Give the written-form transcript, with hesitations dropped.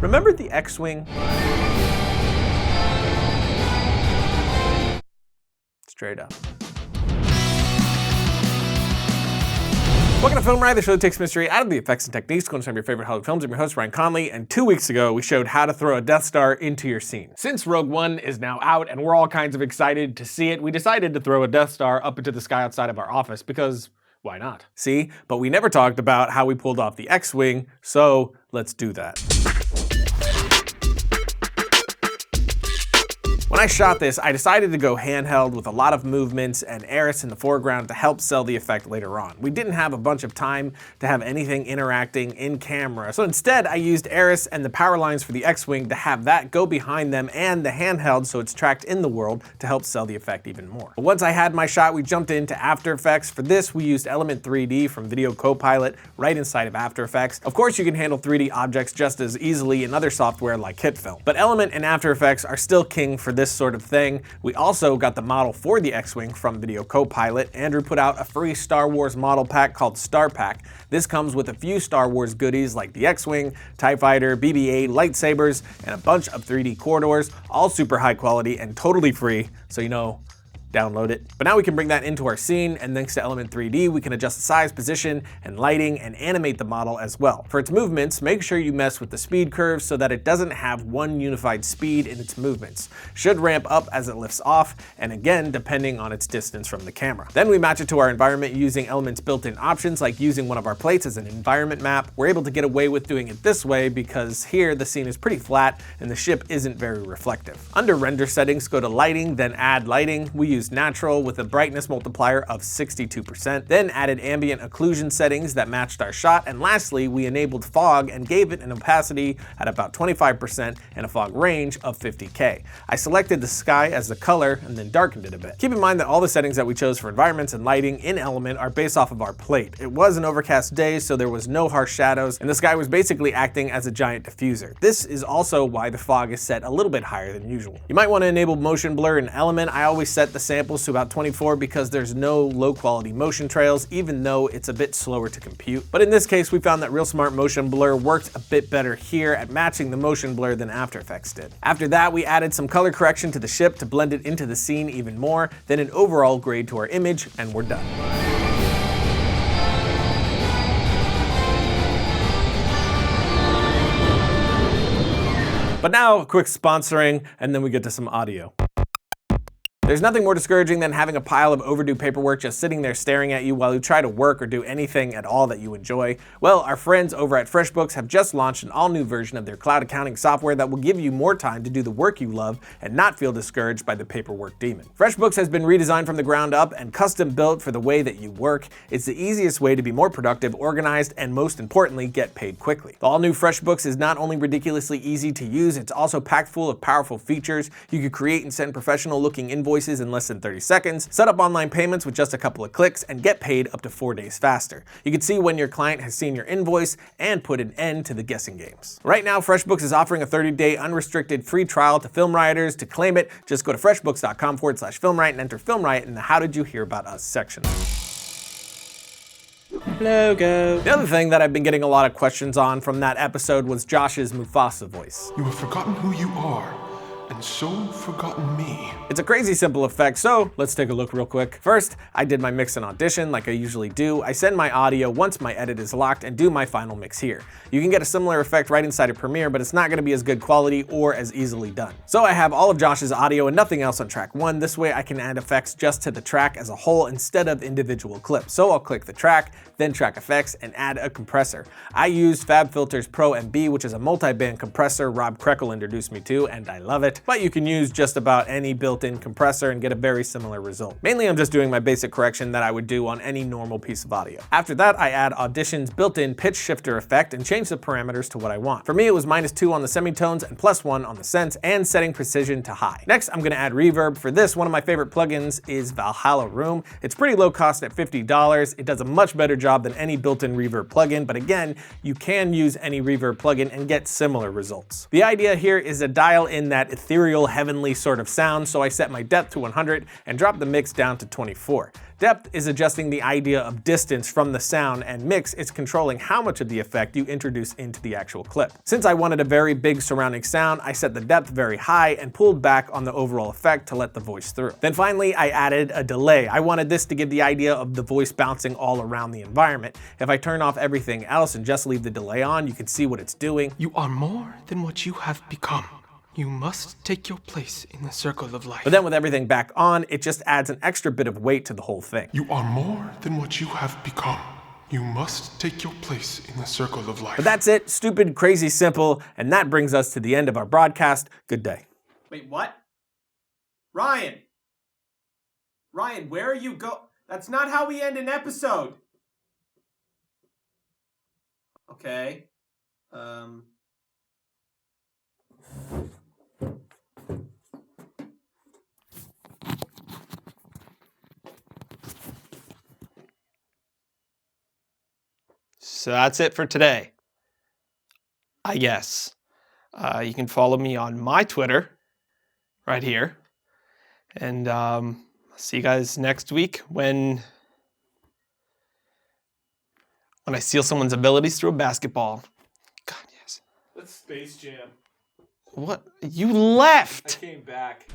Remember the X-Wing? Straight up. Welcome to FilmRiot, the show that takes mystery out of the effects and techniques. Going to some of your favorite Hollywood films. I'm your host, Ryan Conley, and 2 weeks ago, we showed how to throw a Death Star into your scene. Since Rogue One is now out and we're all kinds of excited to see it, we decided to throw a Death Star up into the sky outside of our office because why not? See, but we never talked about how we pulled off the X-Wing, so let's do that. When I shot this, I decided to go handheld with a lot of movements and Eris in the foreground to help sell the effect later on. We didn't have a bunch of time to have anything interacting in camera, so instead I used Eris and the power lines for the X-Wing to have that go behind them and the handheld so it's tracked in the world to help sell the effect even more. But once I had my shot, we jumped into After Effects. For this, we used Element 3D from VideoCopilot right inside of After Effects. Of course, you can handle 3D objects just as easily in other software like HitFilm, but Element and After Effects are still king for this sort of thing. We also got the model for the X-Wing from VideoCopilot. Andrew put out a free Star Wars model pack called Star Pack. This comes with a few Star Wars goodies like the X-Wing, TIE Fighter, BB-8, lightsabers, and a bunch of 3D corridors, all super high quality and totally free, so you know, download it. But now we can bring that into our scene, and thanks to Element 3D, we can adjust the size, position, and lighting, and animate the model as well. For its movements, make sure you mess with the speed curve so that it doesn't have one unified speed in its movements. Should ramp up as it lifts off, and again, depending on its distance from the camera. Then we match it to our environment using Element's built-in options, like using one of our plates as an environment map. We're able to get away with doing it this way because here the scene is pretty flat and the ship isn't very reflective. Under render settings, go to lighting, then add lighting. We use natural with a brightness multiplier of 62%, then added ambient occlusion settings that matched our shot, and lastly, we enabled fog and gave it an opacity at about 25% and a fog range of 50K. I selected the sky as the color and then darkened it a bit. Keep in mind that all the settings that we chose for environments and lighting in Element are based off of our plate. It was an overcast day, so there was no harsh shadows, and the sky was basically acting as a giant diffuser. This is also why the fog is set a little bit higher than usual. You might want to enable motion blur in Element. I always set the samples to about 24 because there's no low quality motion trails, even though it's a bit slower to compute. But in this case, we found that Real Smart Motion Blur worked a bit better here at matching the motion blur than After Effects did. After that, we added some color correction to the ship to blend it into the scene even more, then an overall grade to our image, and we're done. But now, a quick sponsoring, and then we get to some audio. There's nothing more discouraging than having a pile of overdue paperwork just sitting there staring at you while you try to work or do anything at all that you enjoy. Well, our friends over at FreshBooks have just launched an all-new version of their cloud accounting software that will give you more time to do the work you love and not feel discouraged by the paperwork demon. FreshBooks has been redesigned from the ground up and custom built for the way that you work. It's the easiest way to be more productive, organized, and most importantly, get paid quickly. The all-new FreshBooks is not only ridiculously easy to use, it's also packed full of powerful features. You can create and send professional-looking invoices in less than 30 seconds, set up online payments with just a couple of clicks, and get paid up to 4 days faster. You can see when your client has seen your invoice and put an end to the guessing games. Right now, FreshBooks is offering a 30-day unrestricted free trial to film rioters. To claim it, just go to freshbooks.com/FilmRiot and enter FilmRiot in the How Did You Hear About Us section. Logo. The other thing that I've been getting a lot of questions on from that episode was Josh's Mufasa voice. You have forgotten who you are, and so forgotten me. It's a crazy simple effect, so let's take a look real quick. First, I did my mix and audition like I usually do. I send my audio once my edit is locked and do my final mix here. You can get a similar effect right inside of Premiere, but it's not gonna be as good quality or as easily done. So I have all of Josh's audio and nothing else on track 1. This way I can add effects just to the track as a whole instead of individual clips. So I'll click the track, then track effects, and add a compressor. I used FabFilter's Pro MB, which is a multi-band compressor Rob Krekel introduced me to, and I love it. But you can use just about any built-in compressor and get a very similar result. Mainly I'm just doing my basic correction that I would do on any normal piece of audio. After that, I add Audition's built-in pitch shifter effect and change the parameters to what I want. For me, it was -2 on the semitones and +1 on the cents, and setting precision to high. Next, I'm gonna add reverb. For this, one of my favorite plugins is Valhalla Room. It's pretty low cost at $50. It does a much better job than any built-in reverb plugin, but again, you can use any reverb plugin and get similar results. The idea here is to dial in that ethereal, heavenly sort of sound, so I set my depth to 100 and dropped the mix down to 24. Depth is adjusting the idea of distance from the sound, and mix is controlling how much of the effect you introduce into the actual clip. Since I wanted a very big surrounding sound, I set the depth very high and pulled back on the overall effect to let the voice through. Then finally, I added a delay. I wanted this to give the idea of the voice bouncing all around the environment. If I turn off everything else and just leave the delay on, you can see what it's doing. You are more than what you have become. You must take your place in the circle of life. But then with everything back on, it just adds an extra bit of weight to the whole thing. You are more than what you have become. You must take your place in the circle of life. But that's it, stupid, crazy, simple, and that brings us to the end of our broadcast. Good day. Wait, what? Ryan! Ryan, where are you go? That's not how we end an episode! Okay. So that's it for today, I guess. You can follow me on my Twitter, right here. And see you guys next week when I steal someone's abilities through a basketball. God, yes. That's Space Jam. What? You left! I came back.